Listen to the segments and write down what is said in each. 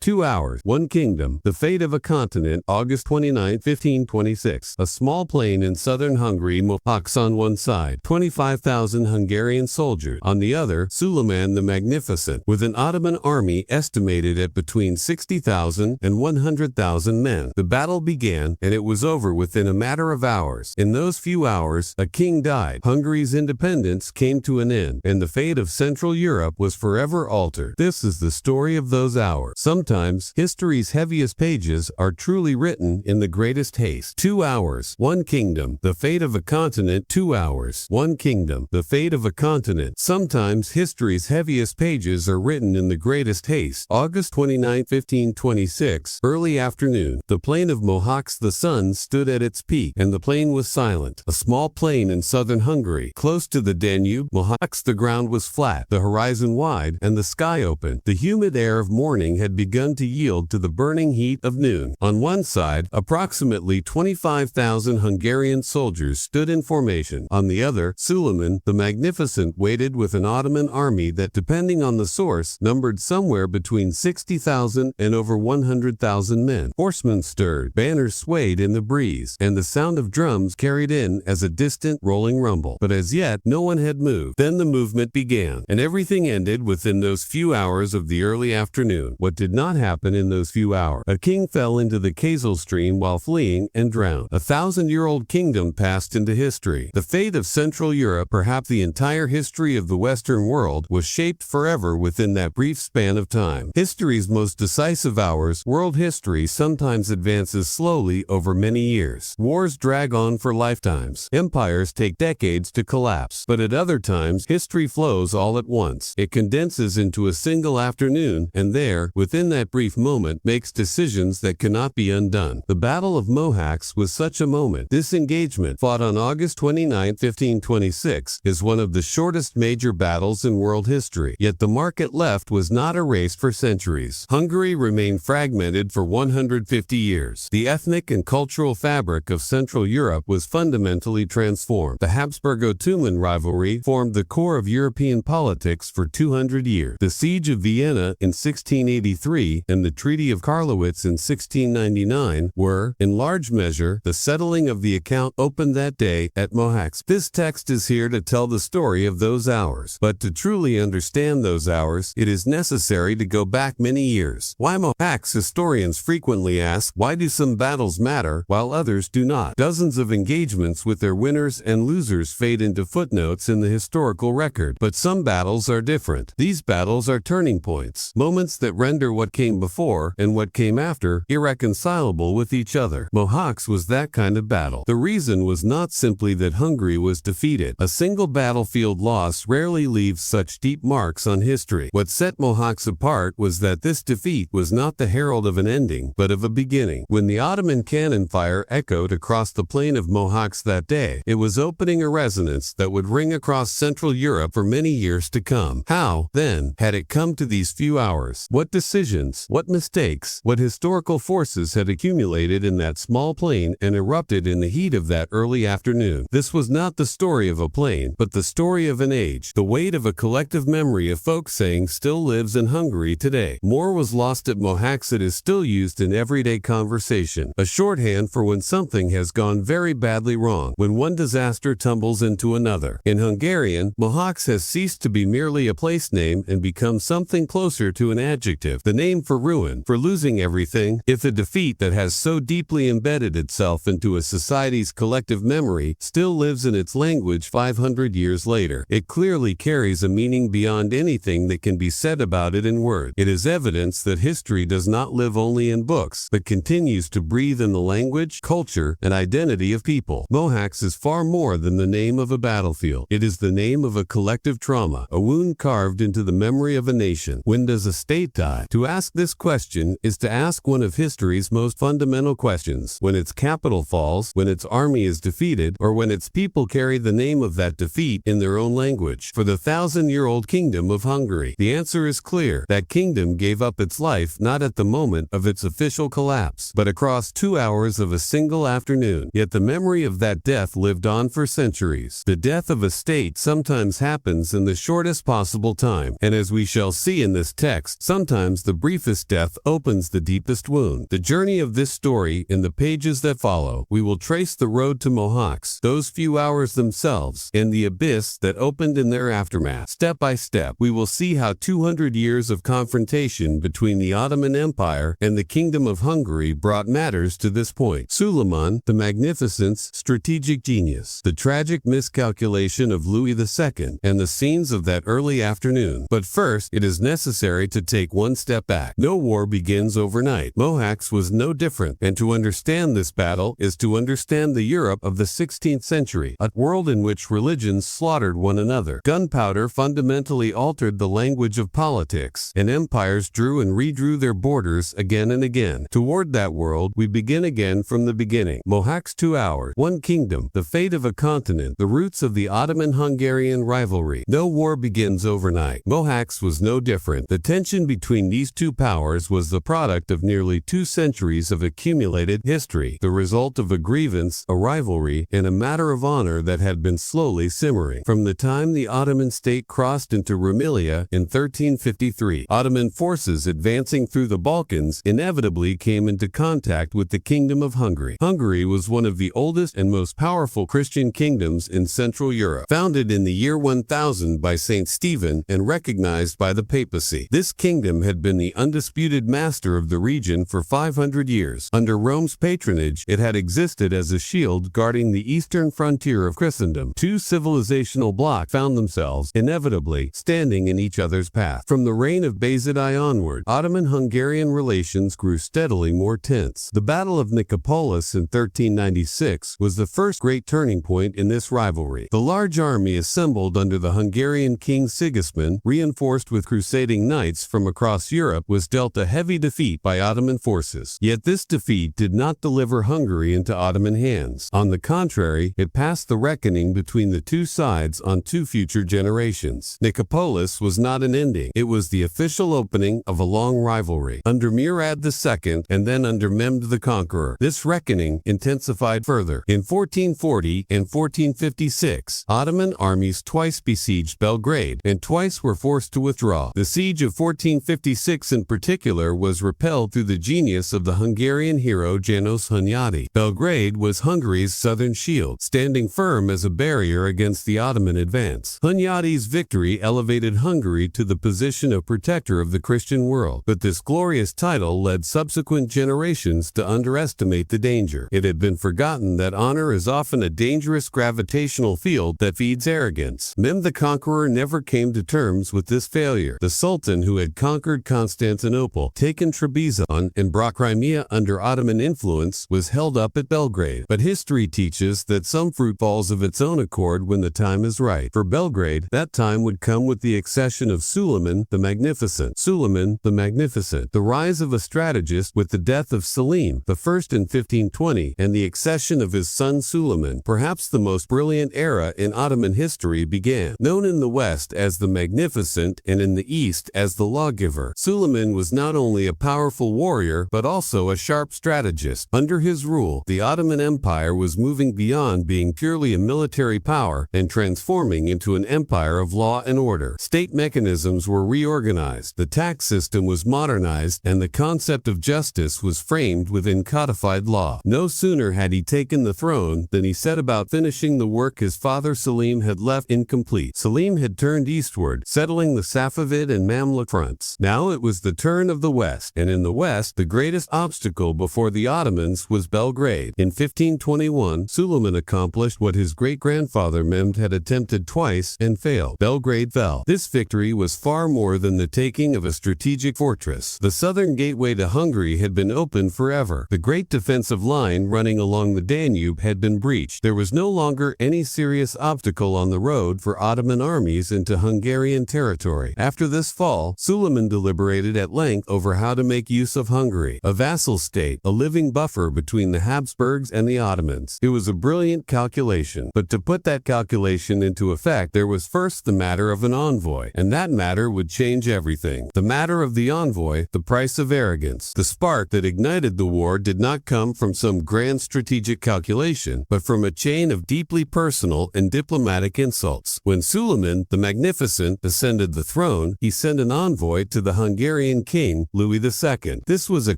2 hours, 1 kingdom, the fate of a continent, August 29, 1526. A small plain in southern Hungary, Mohacs on one side, 25,000 Hungarian soldiers. On the other, Suleiman the Magnificent, with an Ottoman army estimated at between 60,000 and 100,000 men. The battle began, and it was over within a matter of hours. In those few hours, a king died. Hungary's independence came to an end, and the fate of Central Europe was forever altered. This is the story of those hours. Sometimes, history's heaviest pages are truly written in the greatest haste. 2 hours, 1 kingdom, the fate of a continent. 2 hours, 1 kingdom, the fate of a continent. Sometimes, history's heaviest pages are written in the greatest haste. August 29, 1526, early afternoon. The plain of Mohács, the sun stood at its peak, and the plain was silent. A small plain in southern Hungary, close to the Danube, Mohács. The ground was flat, the horizon wide, and the sky open. The humid air of morning had begun to yield to the burning heat of noon. On one side, approximately 25,000 Hungarian soldiers stood in formation. On the other, Suleiman the Magnificent waited with an Ottoman army that, depending on the source, numbered somewhere between 60,000 and over 100,000 men. Horsemen stirred, banners swayed in the breeze, and the sound of drums carried in as a distant rolling rumble. But as yet, no one had moved. Then the movement began, and everything ended within those few hours of the early afternoon. What did not happen in those few hours? A king fell into the Kazal stream while fleeing and drowned. A 1,000-year-old kingdom passed into history. The fate of Central Europe, perhaps the entire history of the Western world, was shaped forever within that brief span of time. History's most decisive hours, world history sometimes advances slowly over many years. Wars drag on for lifetimes. Empires take decades to collapse. But at other times, history flows all at once. It condenses into a single afternoon, and there, within that brief moment, makes decisions that cannot be undone. The Battle of Mohács was such a moment. This engagement, fought on August 29, 1526, is one of the shortest major battles in world history. Yet the mark it left was not erased for centuries. Hungary remained fragmented for 150 years. The ethnic and cultural fabric of Central Europe was fundamentally transformed. The Habsburg-Ottoman rivalry formed the core of European politics for 200 years. The Siege of Vienna in 1683 and the Treaty of Karlowitz in 1699 were, in large measure, the settling of the account opened that day at Mohács. This text is here to tell the story of those hours. But to truly understand those hours, it is necessary to go back many years. Why Mohács? Historians frequently ask, why do some battles matter while others do not? Dozens of engagements with their winners and losers fade into footnotes in the historical record. But some battles are different. These battles are turning points, moments that render what came before and what came after irreconcilable with each other. Mohács was that kind of battle. The reason was not simply that Hungary was defeated. A single battlefield loss rarely leaves such deep marks on history. What set Mohács apart was that this defeat was not the herald of an ending, but of a beginning. When the Ottoman cannon fire echoed across the plain of Mohács that day, it was opening a resonance that would ring across Central Europe for many years to come. How, then, had it come to these few hours? What decisions, what mistakes, what historical forces had accumulated in that small plain and erupted in the heat of that early afternoon? This was not the story of a plain, but the story of an age. The weight of a collective memory of folk saying still lives in Hungary today. More was lost at Mohács. It is still used in everyday conversation, a shorthand for when something has gone very badly wrong, when one disaster tumbles into another. In Hungarian, Mohács has ceased to be merely a place name and become something closer to an adjective, the name for ruin, for losing everything. If a defeat that has so deeply embedded itself into a society's collective memory still lives in its language 500 years later, it clearly carries a meaning beyond anything that can be said about it in words. It is evidence that history does not live only in books, but continues to breathe in the language, culture, and identity of people. Mohács is far more than the name of a battlefield. It is the name of a collective trauma, a wound carved into the memory of a nation. When does a state die? To ask this question is to ask one of history's most fundamental questions. When its capital falls, when its army is defeated, or when its people carry the name of that defeat in their own language. For the 1,000-year-old Kingdom of Hungary, the answer is clear. That kingdom gave up its life not at the moment of its official collapse, but across 2 hours of a single afternoon. Yet the memory of that death lived on for centuries. The death of a state sometimes happens in the shortest possible time, and as we shall see in this text, sometimes the brief briefest death opens the deepest wound. The journey of this story, in the pages that follow, we will trace the road to Mohács, those few hours themselves, and the abyss that opened in their aftermath. Step by step, we will see how 200 years of confrontation between the Ottoman Empire and the Kingdom of Hungary brought matters to this point. Suleiman the Magnificent's strategic genius, the tragic miscalculation of Louis II, and the scenes of that early afternoon. But first, it is necessary to take one step back. No war begins overnight. Mohács was no different, and to understand this battle is to understand the Europe of the 16th century, a world in which religions slaughtered one another. Gunpowder fundamentally altered the language of politics, and empires drew and redrew their borders again and again. Toward that world, we begin again from the beginning. Mohács 2 hours, one kingdom, the fate of a continent, the roots of the Ottoman-Hungarian rivalry. No war begins overnight. Mohács was no different. The tension between these two powers was the product of nearly 2 centuries of accumulated history, the result of a grievance, a rivalry, and a matter of honor that had been slowly simmering. From the time the Ottoman state crossed into Rumelia in 1353, Ottoman forces advancing through the Balkans inevitably came into contact with the Kingdom of Hungary. Hungary was one of the oldest and most powerful Christian kingdoms in Central Europe, founded in the year 1000 by Saint Stephen and recognized by the papacy. This kingdom had been the undisputed master of the region for 500 years. Under Rome's patronage, it had existed as a shield guarding the eastern frontier of Christendom. Two civilizational blocks found themselves, inevitably, standing in each other's path. From the reign of Bayezid I onward, Ottoman-Hungarian relations grew steadily more tense. The Battle of Nicopolis in 1396 was the first great turning point in this rivalry. The large army assembled under the Hungarian king Sigismund, reinforced with crusading knights from across Europe, was dealt a heavy defeat by Ottoman forces. Yet this defeat did not deliver Hungary into Ottoman hands. On the contrary, it passed the reckoning between the two sides on 2 future generations. Nicopolis was not an ending. It was the official opening of a long rivalry. Under Murad II and then under Mehmed the Conqueror, this reckoning intensified further. In 1440 and 1456, Ottoman armies twice besieged Belgrade, and twice were forced to withdraw. The siege of 1456 in particular was repelled through the genius of the Hungarian hero János Hunyadi. Belgrade was Hungary's southern shield, standing firm as a barrier against the Ottoman advance. Hunyadi's victory elevated Hungary to the position of protector of the Christian world, but this glorious title led subsequent generations to underestimate the danger. It had been forgotten that honor is often a dangerous gravitational field that feeds arrogance. Mehmed the Conqueror never came to terms with this failure. The Sultan, who had conquered Constantinople, taken Trebizond, and brought Crimea under Ottoman influence, was held up at Belgrade. But history teaches that some fruit falls of its own accord when the time is right. For Belgrade, that time would come with the accession of Suleiman the Magnificent. Suleiman the Magnificent, the rise of a strategist with the death of Selim the First in 1520, and the accession of his son Suleiman, perhaps the most brilliant era in Ottoman history, began. Known in the West as the Magnificent and in the East as the Lawgiver, Suleiman was not only a powerful warrior but also a sharp strategist. Under his rule, the Ottoman Empire was moving beyond being purely a military power and transforming into an empire of law and order. State mechanisms were reorganized, the tax system was modernized, and the concept of justice was framed within codified law. No sooner had he taken the throne than he set about finishing the work his father Selim had left incomplete. Selim had turned eastward, settling the Safavid and Mamluk fronts. Now it was the turn of the West, and in the West, the greatest obstacle before the Ottomans was Belgrade. In 1521, Suleiman accomplished what his great-grandfather Mehmed had attempted twice and failed. Belgrade fell. This victory was far more than the taking of a strategic fortress. The southern gateway to Hungary had been opened forever. The great defensive line running along the Danube had been breached. There was no longer any serious obstacle on the road for Ottoman armies into Hungarian territory. After this fall, Suleiman deliberated at length over how to make use of Hungary, a vassal state, a living buffer between the Habsburgs and the Ottomans. It was a brilliant calculation, but to put that calculation into effect, there was first the matter of an envoy, and that matter would change everything. The matter of the envoy, the price of arrogance. The spark that ignited the war did not come from some grand strategic calculation, but from a chain of deeply personal and diplomatic insults. When Suleiman the Magnificent ascended the throne, he sent an envoy to the Hungarian Hungarian king, Louis II. This was a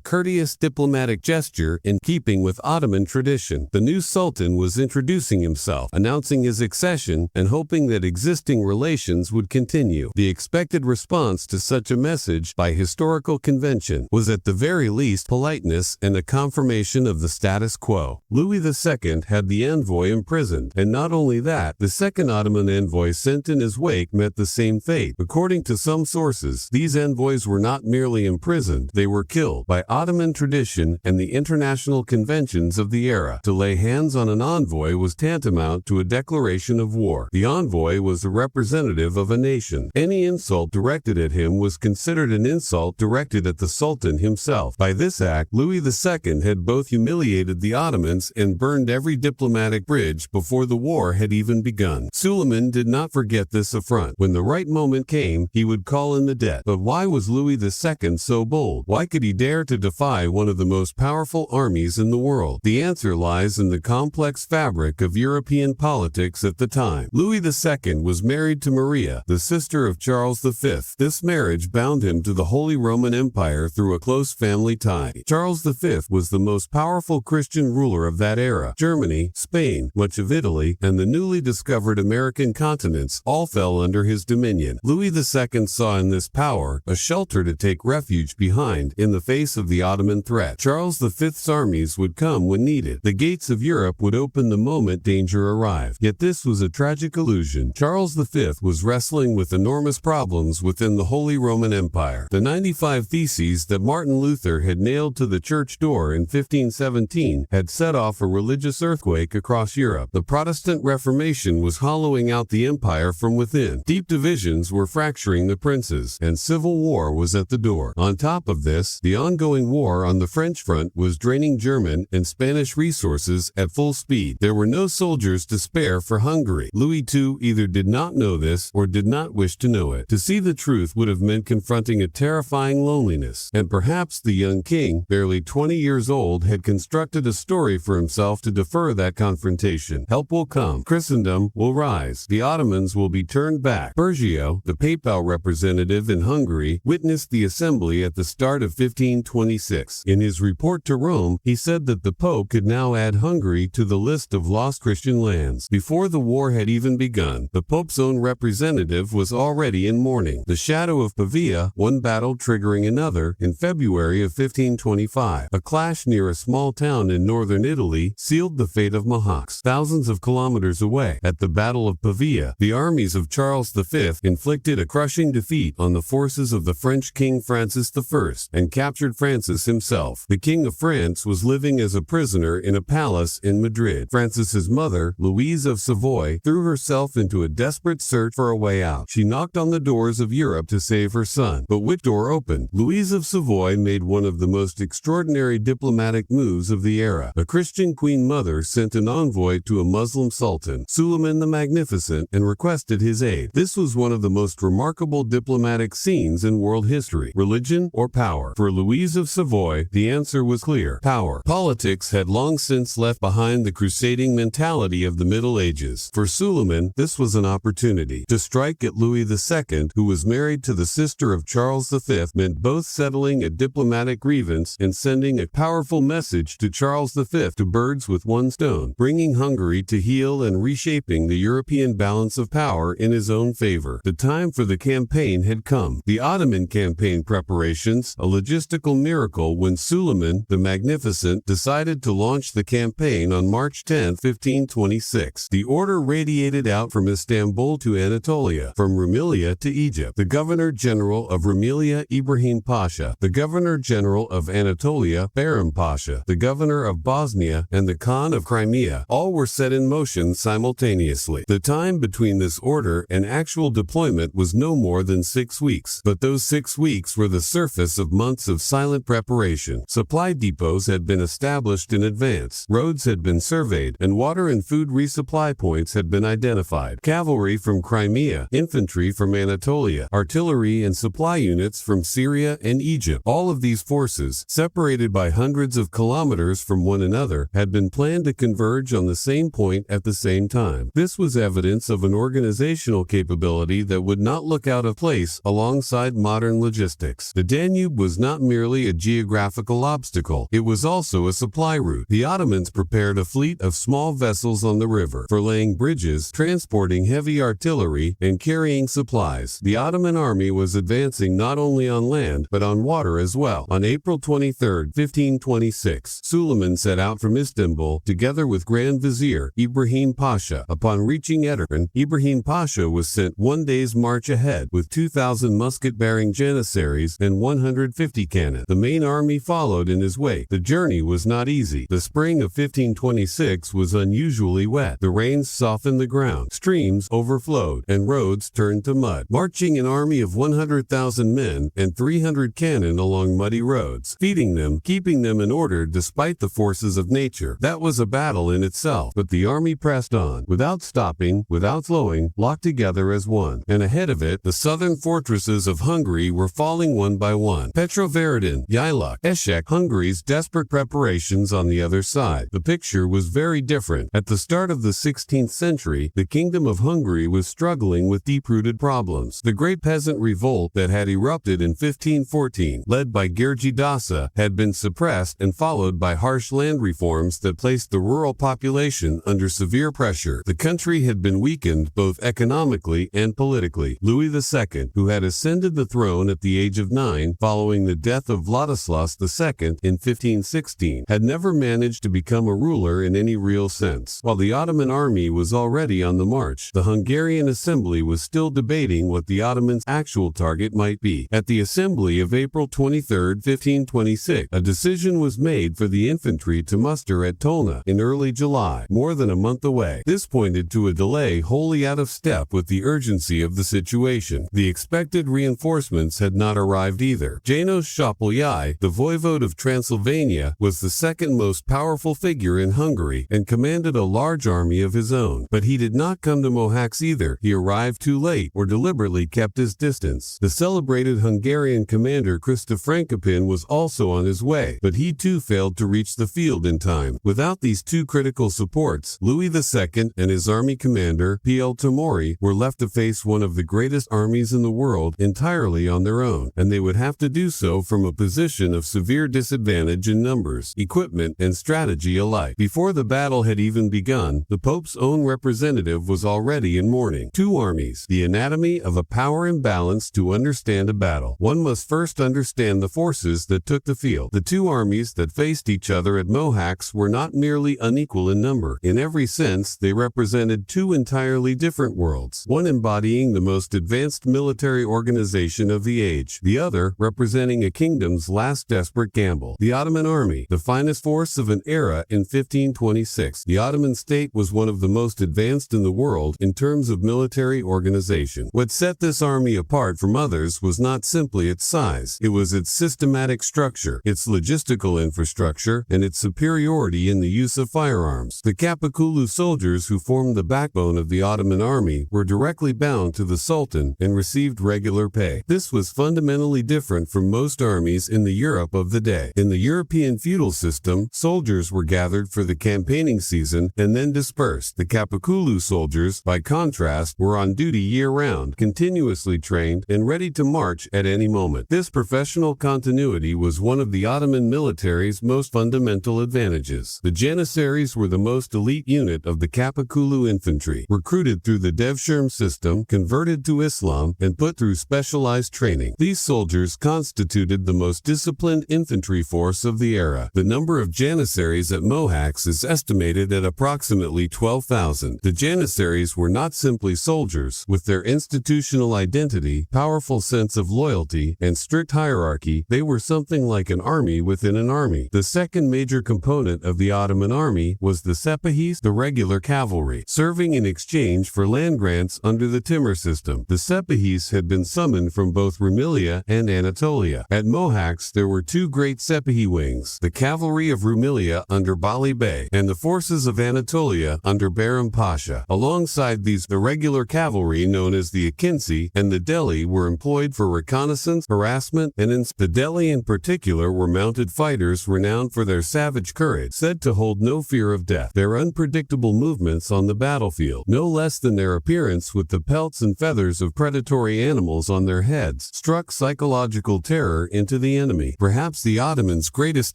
courteous diplomatic gesture in keeping with Ottoman tradition. The new sultan was introducing himself, announcing his accession, and hoping that existing relations would continue. The expected response to such a message by historical convention was at the very least politeness and a confirmation of the status quo. Louis II had the envoy imprisoned, and not only that, the second Ottoman envoy sent in his wake met the same fate. According to some sources, these envoys were not merely imprisoned, they were killed. By Ottoman tradition and the international conventions of the era, to lay hands on an envoy was tantamount to a declaration of war. The envoy was a representative of a nation. Any insult directed at him was considered an insult directed at the Sultan himself. By this act, Louis II had both humiliated the Ottomans and burned every diplomatic bridge before the war had even begun. Suleiman did not forget this affront. When the right moment came, he would call in the debt. But why was Louis II so bold? Why could he dare to defy one of the most powerful armies in the world? The answer lies in the complex fabric of European politics at the time. Louis II was married to Maria, the sister of Charles V. This marriage bound him to the Holy Roman Empire through a close family tie. Charles V was the most powerful Christian ruler of that era. Germany, Spain, much of Italy, and the newly discovered American continents all fell under his dominion. Louis II saw in this power a shelter to take refuge behind in the face of the Ottoman threat. Charles V's armies would come when needed. The gates of Europe would open the moment danger arrived. Yet this was a tragic illusion. Charles V was wrestling with enormous problems within the Holy Roman Empire. The 95 Theses that Martin Luther had nailed to the church door in 1517 had set off a religious earthquake across Europe. The Protestant Reformation was hollowing out the empire from within. Deep divisions were fracturing the princes, and civil war was at the door. On top of this, the ongoing war on the French front was draining German and Spanish resources at full speed. There were no soldiers to spare for Hungary. Louis II either did not know this or did not wish to know it. To see the truth would have meant confronting a terrifying loneliness, and perhaps the young king, barely 20 years old, had constructed a story for himself to defer that confrontation. Help will come. Christendom will rise. The Ottomans will be turned back. Bergio, the papal representative in Hungary, witnessed the assembly at the start of 1526. In his report to Rome, he said that the Pope could now add Hungary to the list of lost Christian lands. Before the war had even begun, the Pope's own representative was already in mourning. The shadow of Pavia, one battle triggering another, in February of 1525. A clash near a small town in northern Italy sealed the fate of Mohacs. Thousands of kilometers away, at the Battle of Pavia, the armies of Charles V inflicted a crushing defeat on the forces of the French King Francis I and captured Francis himself. The King of France was living as a prisoner in a palace in Madrid. Francis's mother, Louise of Savoy, threw herself into a desperate search for a way out. She knocked on the doors of Europe to save her son. But which door opened? Louise of Savoy made one of the most extraordinary diplomatic moves of the era. A Christian queen mother sent an envoy to a Muslim sultan, Suleiman the Magnificent, and requested his aid. This was one of the most remarkable diplomatic scenes in world history. Religion or power? For Louise of Savoy, the answer was clear. Power. Politics had long since left behind the crusading mentality of the Middle Ages. For Suleiman, this was an opportunity. To strike at Louis II, who was married to the sister of Charles V, meant both settling a diplomatic grievance and sending a powerful message to Charles V, two birds with one stone, bringing Hungary to heel and reshaping the European balance of power in his own favor. The time for the campaign had come. The Ottoman campaign preparations, a logistical miracle when Suleiman the Magnificent decided to launch the campaign on March 10, 1526. The order radiated out from Istanbul to Anatolia, from Rumelia to Egypt. The Governor-General of Rumelia, Ibrahim Pasha, the Governor-General of Anatolia, Baram Pasha, the Governor of Bosnia, and the Khan of Crimea, all were set in motion simultaneously. The time between this order and actual deployment was no more than 6 weeks, but those 6 weeks were the surface of months of silent preparation. Supply depots had been established in advance, roads had been surveyed, and water and food resupply points had been identified. Cavalry from Crimea, infantry from Anatolia, artillery and supply units from Syria and Egypt. All of these forces, separated by hundreds of kilometers from one another, had been planned to converge on the same point at the same time. This was evidence of an organizational capability that would not look out of place alongside modern logistics. logistics. The Danube was not merely a geographical obstacle, it was also a supply route. The Ottomans prepared a fleet of small vessels on the river for laying bridges, transporting heavy artillery, and carrying supplies. The Ottoman army was advancing not only on land, but on water as well. On April 23, 1526, Suleiman set out from Istanbul, together with Grand Vizier Ibrahim Pasha. Upon reaching Edirne, Ibrahim Pasha was sent 1 day's march ahead, with 2,000 musket-bearing janissaries and 150 cannon. The main army followed in his wake. The journey was not easy. The spring of 1526 was unusually wet. The rains softened the ground, streams overflowed, and roads turned to mud. Marching an army of 100,000 men and 300 cannon along muddy roads, feeding them, keeping them in order despite the forces of nature. That was a battle in itself, but the army pressed on, without stopping, without slowing, locked together as one. And ahead of it, the southern fortresses of Hungary were falling one by one. Petrovaradin, Yailuk, Eshek, Hungary's desperate preparations on the other side. The picture was very different. At the start of the 16th century, the Kingdom of Hungary was struggling with deep-rooted problems. The great peasant revolt that had erupted in 1514, led by Gergy Dasa, had been suppressed and followed by harsh land reforms that placed the rural population under severe pressure. The country had been weakened both economically and politically. Louis II, who had ascended the throne at the age of 9 following the death of Vladislaus II in 1516, had never managed to become a ruler in any real sense. While the Ottoman army was already on the march, the Hungarian assembly was still debating what the Ottomans' actual target might be. At the assembly of April 23, 1526, a decision was made for the infantry to muster at Tolna in early July, more than a month away. This pointed to a delay wholly out of step with the urgency of the situation. The expected reinforcements had not arrived either. Janos Szapolyi, the voivode of Transylvania, was the second most powerful figure in Hungary and commanded a large army of his own. But he did not come to Mohács either. He arrived too late or deliberately kept his distance. The celebrated Hungarian commander Krista Frankopin was also on his way, but he too failed to reach the field in time. Without these two critical supports, Louis II and his army commander, P.L. Tamori, were left to face one of the greatest armies in the world entirely on their own, and they would have to do so from a position of severe disadvantage in numbers, equipment, and strategy alike. Before the battle had even begun, the Pope's own representative was already in mourning. Two armies, the anatomy of a power imbalance. To understand a battle, one must first understand the forces that took the field. The two armies that faced each other at Mohács were not merely unequal in number. In every sense, they represented two entirely different worlds, one embodying the most advanced military organization of the age, the other representing a kingdom's last desperate gamble. The Ottoman army, the finest force of an era in 1526. The Ottoman state was one of the most advanced in the world in terms of military organization. What set this army apart from others was not simply its size, it was its systematic structure, its logistical infrastructure, and its superiority in the use of firearms. The Kapakulu soldiers who formed the backbone of the Ottoman army were directly bound to the Sultan and received regular pay. This was fundamentally different from most armies in the Europe of the day. In the European feudal system, soldiers were gathered for the campaigning season and then dispersed. The Kapakulu soldiers, by contrast, were on duty year-round, continuously trained, and ready to march at any moment. This professional continuity was one of the Ottoman military's most fundamental advantages. The Janissaries were the most elite unit of the Kapakulu infantry, recruited through the Devshirme system, converted to Islam, and put through specialized training. These soldiers constituted the most disciplined infantry force of the era. The number of Janissaries at Mohács is estimated at approximately 12,000. The Janissaries were not simply soldiers. With their institutional identity, powerful sense of loyalty, and strict hierarchy, they were something like an army within an army. The second major component of the Ottoman army was the Sepahis, the regular cavalry, serving in exchange for land grants under the Timur system. The Sepahis had been summoned from both Rumelia and Anatolia. At Mohács there were two great Sepahi wings, the cavalry of Rumelia under Bali Bey, and the forces of Anatolia under Bayram Pasha. Alongside these, the regular cavalry known as the Akinci and the Deli were employed for reconnaissance, harassment, and the Deli in particular were mounted fighters renowned for their savage courage, said to hold no fear of death. Their unpredictable movements on the battlefield, no less than their appearance with the pelts and feathers of predatory animals on their heads, struck psychological terror into the enemy. Perhaps the Ottomans' greatest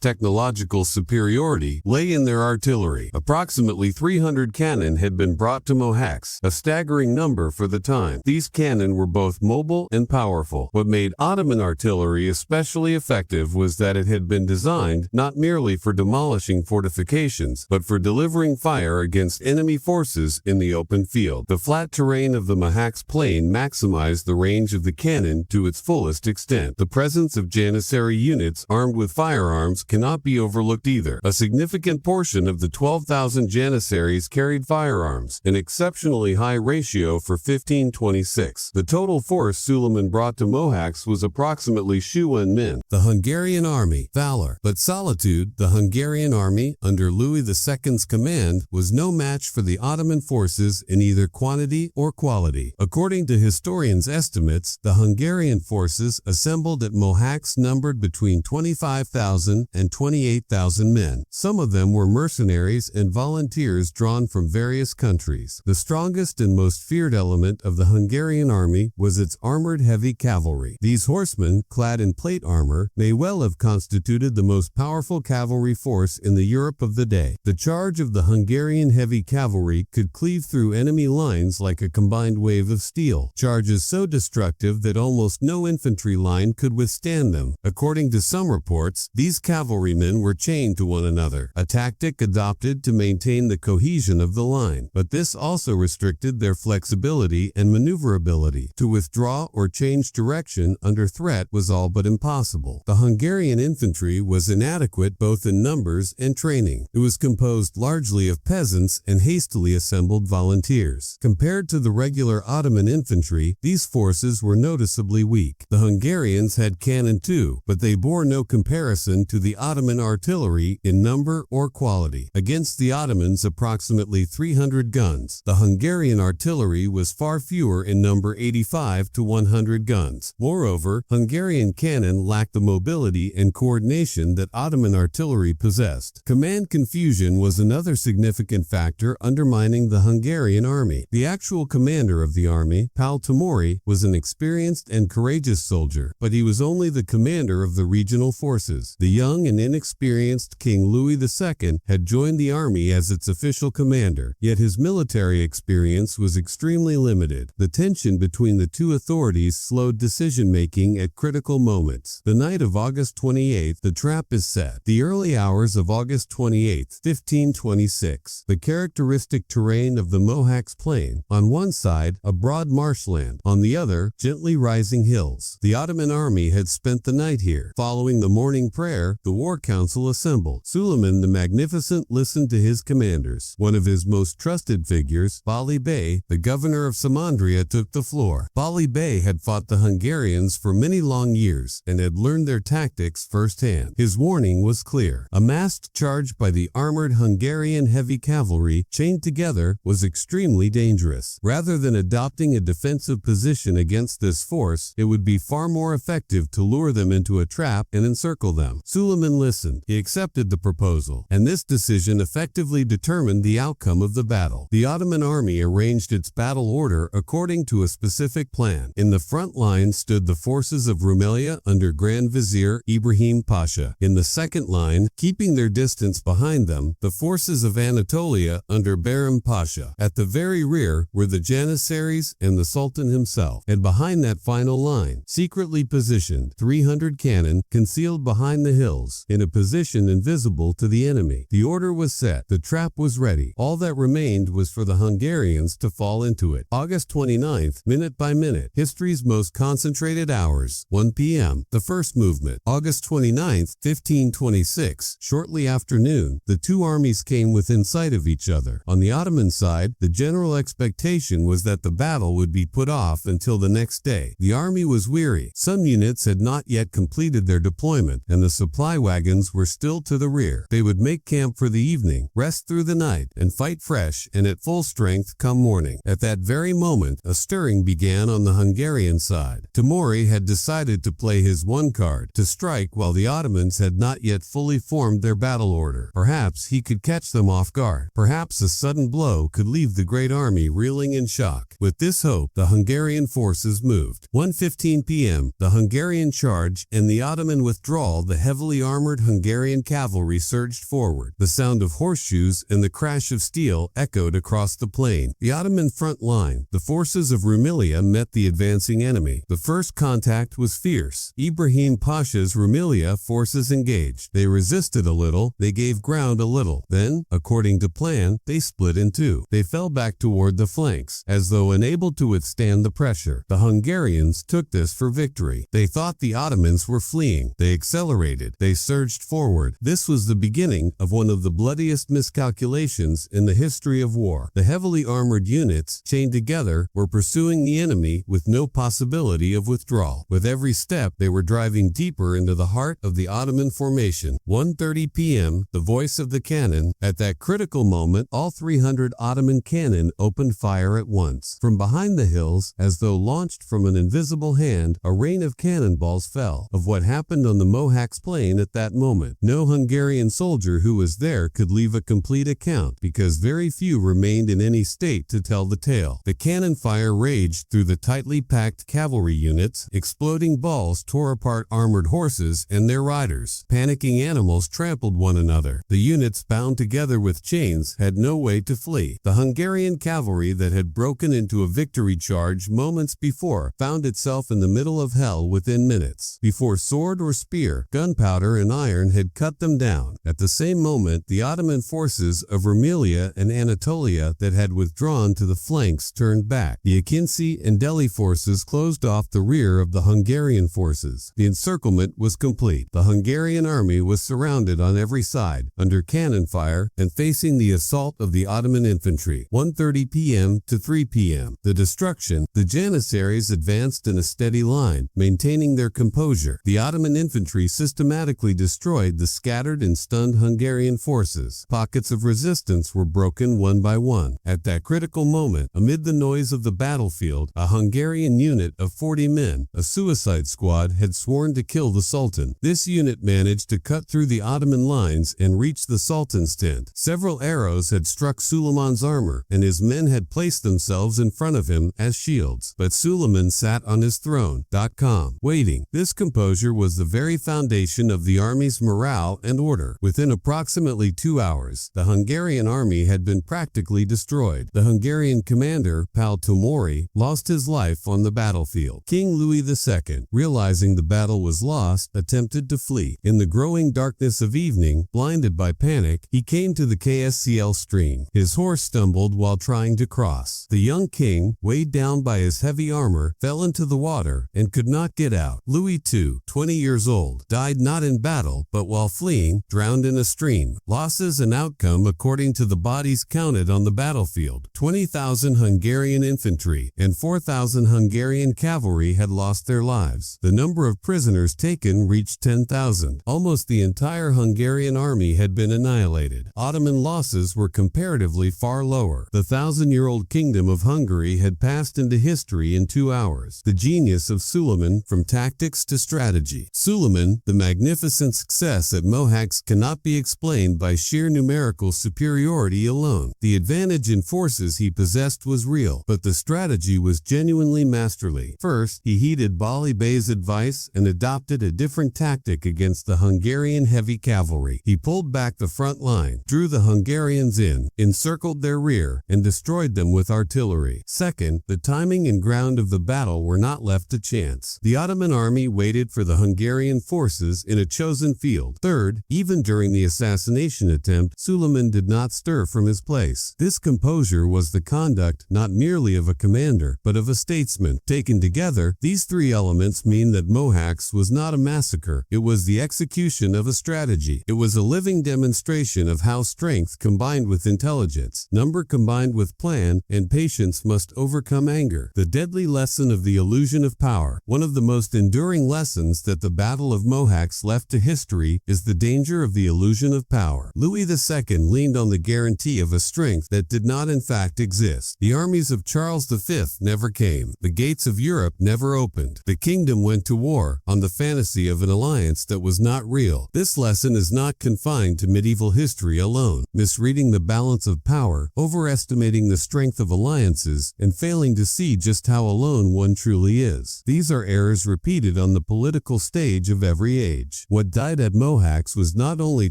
technological superiority lay in their artillery. Approximately 300 cannon had been brought to Mohács, a staggering number for the time. These cannon were both mobile and powerful. What made Ottoman artillery especially effective was that it had been designed not merely for demolishing fortifications, but for delivering fire against enemy forces in the open field. The flat terrain of the Mohács plain maximized the range of the cannon to its fullest extent. The presence of Janissary units armed with firearms cannot be overlooked either. A significant portion of the 12,000 Janissaries carried firearms, an exceptionally high ratio for 1526. The total force Suleiman brought to Mohács was approximately 1,000 men. The Hungarian army, valor, but solitude. The Hungarian army, under Louis II's command, was no match for the Ottoman forces in either quantity or quality. According to historians' estimates, the Hungarian forces assembled at Mohács numbered between 25,000 and 28,000 men. Some of them were mercenaries and volunteers drawn from various countries. The strongest and most feared element of the Hungarian army was its armored heavy cavalry. These horsemen, clad in plate armor, may well have constituted the most powerful cavalry force in the Europe of the day. The charge of the Hungarian heavy cavalry could cleave through enemy lines like a combined wave of steel, charges so destructive that almost no infantry line could withstand them. According to some reports, these cavalrymen were chained to one another, a tactic adopted to maintain the cohesion of the line, but this also restricted their flexibility and maneuverability. To withdraw or change direction under threat was all but impossible. The Hungarian infantry was inadequate both in numbers and training. It was composed largely of peasants and hastily assembled volunteers. Compared to the regular Ottoman infantry, these forces were noticeably weak. The Hungarians had cannon too, but they bore no comparison to the Ottoman artillery in number or quality. Against the Ottomans' approximately 300 guns, the Hungarian artillery was far fewer in number, 85 to 100 guns. Moreover, Hungarian cannon lacked the mobility and coordination that Ottoman artillery possessed. Command confusion was another significant factor undermining the Hungarian army. The actual commander of the army, Pál Tomori, was an experienced and courageous soldier, but he was only the commander of the regional forces. The young and inexperienced King Louis II had joined the army as its official commander, yet his military experience was extremely limited. The tension between the two authorities slowed decision-making at critical moments. The night of August 28, the trap is set. The early hours of August 28, 1526. The characteristic terrain of the Mohács plain. On one side, a broad marshland. On the other, gently rising hills. The Ottoman army had spent the night here. Following the morning prayer, the war council assembled. Suleiman the Magnificent listened to his commanders. One of his most trusted figures, Bali Bey, the governor of Samandria, took the floor. Bali Bey had fought the Hungarians for many long years and had learned their tactics firsthand. His warning was clear. A massed charge by the armored Hungarian heavy cavalry, chained together, was extremely dangerous. Rather than adopting a defensive position against this force, it would be far more effective to lure them into a trap and encircle them. Suleiman listened. He accepted the proposal, and this decision effectively determined the outcome of the battle. The Ottoman army arranged its battle order according to a specific plan. In the front line stood the forces of Rumelia under Grand Vizier Ibrahim Pasha. In the second line, keeping their distance behind them, the forces of Anatolia under Behram Pasha. At the very rear were the Janissaries and the Sultan himself. And behind that final line, secretly positioned, 300 cannon concealed behind the hills, in a position invisible to the enemy. The order was set. The trap was ready. All that remained was for the Hungarians to fall into it. August 29th, minute by minute. History's most concentrated hours, 1 p.m. The first movement. August 29th, 1526. Shortly after noon, the two armies came within sight of each other. On the Ottoman side, the general expectation was that the battle would be put off until the next day. The army was weary. Some units had not yet completed their deployment, and the supply wagons were still to the rear. They would make camp for the evening, rest through the night, and fight fresh and at full strength come morning. At that very moment, a stirring began on the Hungarian side. Tomori had decided to play his one card, to strike while the Ottomans had not yet fully formed their battle order. Perhaps he could catch them off guard. Perhaps a sudden blow could leave the great army reeling in shock. With this hope, the Hungarian forces moved. 1:15 2:15 p.m., the Hungarian charge and the Ottoman withdrawal. The heavily armored Hungarian cavalry surged forward. The sound of horseshoes and the crash of steel echoed across the plain. The Ottoman front line, the forces of Rumelia met the advancing enemy. The first contact was fierce. Ibrahim Pasha's Rumelia forces engaged. They resisted a little, they gave ground a little. Then, according to plan, they split in two. They fell back toward the flanks, as though unable to withstand the pressure. The Hungarians took this for victory. They thought the Ottomans were fleeing. They accelerated. They surged forward. This was the beginning of one of the bloodiest miscalculations in the history of war. The heavily armored units, chained together, were pursuing the enemy with no possibility of withdrawal. With every step, they were driving deeper into the heart of the Ottoman formation. 1:30 p.m., the voice of the cannon. At that critical moment, all 300 Ottoman cannon opened fire at once. From behind the hills, as though launched from an invisible hand, a rain of cannonballs fell. Of what happened on the Mohács plain at that moment, no Hungarian soldier who was there could leave a complete account, because very few remained in any state to tell the tale. The cannon fire raged through the tightly packed cavalry units. Exploding balls tore apart armored horses and their riders. Panicking animals trampled one another. The units, bound together with chains, had no way to flee. The Hungarian cavalry that had broken into a victory charge moments before found itself in the middle of hell within minutes. Before sword or spear, gunpowder and iron had cut them down. At the same moment, the Ottoman forces of Rumelia and Anatolia that had withdrawn to the flanks turned back. The Akinci and Delhi forces closed off the rear of the Hungarian forces. The encirclement was complete. The Hungarian army was surrounded on every side, under cannon fire, and facing the assault of the Ottoman infantry. 1:30 p.m. to 3 p.m. The destruction. The Janissaries advanced in a steady line, maintaining their composure. The Ottoman infantry systematically destroyed the scattered and stunned Hungarian forces. Pockets of resistance were broken one by one. At that critical moment, amid the noise of the battlefield, a Hungarian unit of 40 men, a suicide squad, had sworn to kill the Sultan. This unit managed to cut through the Ottoman lines and reach the Sultan's tent. Several arrows had struck Suleiman's armor, and his men had placed themselves in front of him as shields. But Suleiman sat on his throne, calm, waiting. This composure was the very foundation of the army's morale and order. Within approximately 2 hours, the Hungarian army had been practically destroyed. The Hungarian commander, Pál Tomori, lost his life on the battlefield. King Louis II, realizing the battle was lost, attempted to flee. In the growing darkness of evening, blinded by panic, he came to the KSCL stream. His horse stumbled while trying to cross. The young king, weighed down by his heavy armor, fell into the water and could not get out. Louis II, 20 years old, died not in battle, but while fleeing, drowned in a stream. Losses and outcome according to the bodies counted on the battlefield. 20,000 Hungarian infantry and 4,000 Hungarian cavalry had lost their lives. The number of prisoners taken reached 10,000. Almost the entire Hungarian army had been annihilated. Ottoman losses were comparatively far lower. The 1,000-year-old Kingdom of Hungary had passed into history in 2 hours. The genius of Suleiman, from tactics to strategy. Suleiman, the magnificent success at Mohács cannot be explained by sheer numerical superiority alone. The advantage in forces he possessed was real, but the strategy was genuinely masterly. First, he heeded Bali Bey's advice and adopted a different tactic against the Hungarian heavy cavalry. He pulled back the front line, drew the Hungarians in, encircled their rear, and destroyed them with artillery. Second, the timing and ground of the battle were not left to chance. The Ottoman army waited for the Hungarian forces in a chosen field. Third, even during the assassination attempt, Suleiman did not stir from his place. This composure was the conduct not merely of a commander, but of a statesman. Taken together, these three elements mean that Mohács was not a massacre. It was the execution of a strategy. It was a living demonstration of how strength combined with intelligence, number combined with plan, and patience must overcome anger. The deadly lesson of the illusion of power. One of the most enduring lessons that the Battle of Mohács left to history is the danger of the illusion of power. Louis II leaned on the guarantee of a strength that did not in fact exist. The armies of Charles V never came. The gates of Europe never opened. The kingdom went to war on the fantasy of an alliance that was not real. This lesson is not confined to medieval history alone. Misreading the balance of power, overestimating the strength of alliances, and failing to see just how alone one truly really is. These are errors repeated on the political stage of every age. What died at Mohács was not only